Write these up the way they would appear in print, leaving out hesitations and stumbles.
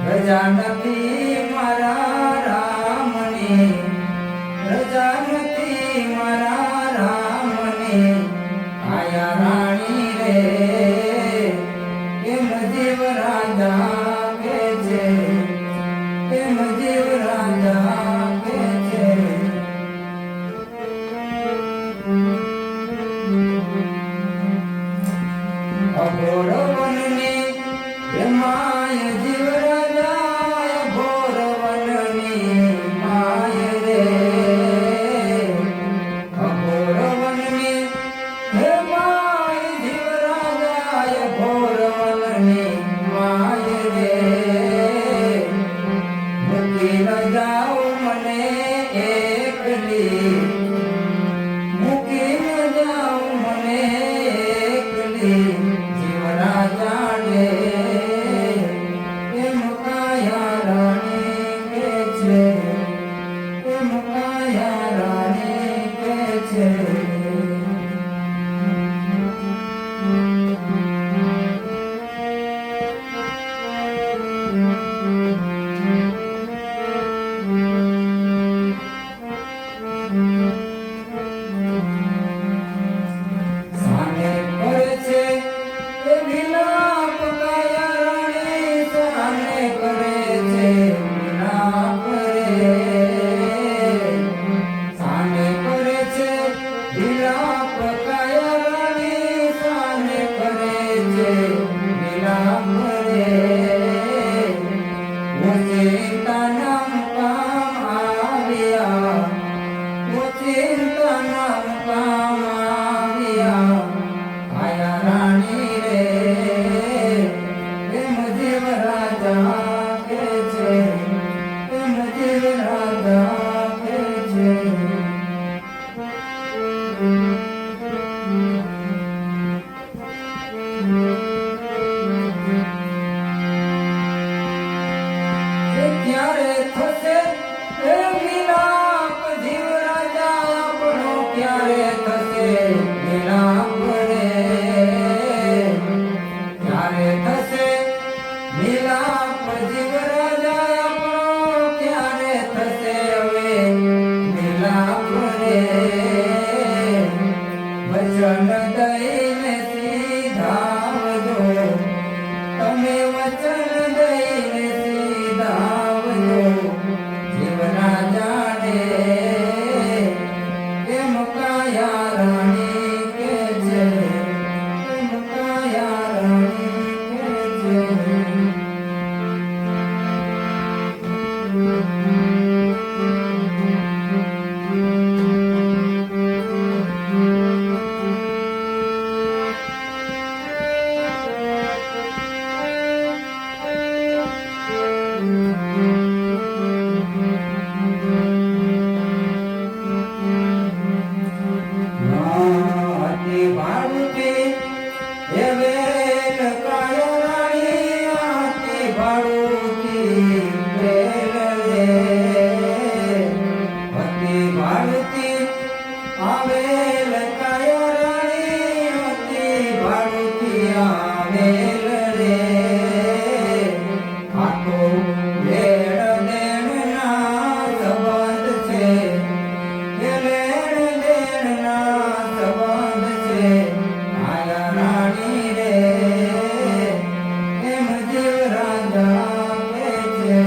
રજા નથી મારા રામની, રજા નથી મારા રામની, આયા રાણી રે કેમ જીવ રાજા કે છે, કેમ જીવ રાજા કે છે. અઘોર વનની માય જીવ રાજા, અઘોર વનની માય રે, અઘોર વનની માય જીવ રાજા, અઘોર વનની માય રે. મૂકી ન જાઉં મને એકલી, મૂકી ન જાઉં મને એકલી, જીવ રાજા રે કેમ કાયા રાણી કે છે, કેમ કાયા રાણી કે છે. સાને કરે છે એ વિલાપ કાયા રાણી, સાને કરે છે વિલાપ રે, સાને કરે છે વિલાપ કાયા રાણી, સાને કરે છે વિલાપ રે. ઓચિંતાના મુકામ આવ્યા, ઓચિંતાના મુકામ આવ્યા, આયા રાણી રે કેમ જીવ રાજા કે છે, કેમ જીવ રાજા કે છે. ક્યારે થશે એ વિલાપ જીવ રાજા આપણો, ક્યારે થશે વિલાપ રે, ક્યારે થશે વિલાપ જીવ રાજા આપણો, ક્યારે થશે હવે વિલાપ રે. વચન દઈને સીધાવજો, તમે વચન દઈને સીધાવજો, જીવ રાજા રે કેમ કાયા રાણી કે છે, કેમ કાયા રાણી કે છે. હાથી ભાડુતી એ વેલ કાયા રાણી, હાથી ભાડુતી વેલ રે, હાથી ભાડુતી આવેલ કાયા રાણી, હાથી ભાડુતી આવેલ રે. આ તો લેણ દેણના સંબંધ છે, એ લેણ દેણના સંબંધ છે, આયા રાણી રે કેમ જીવ રાજા કે છે.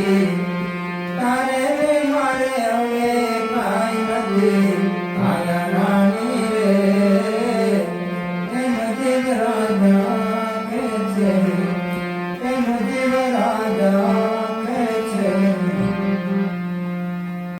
રે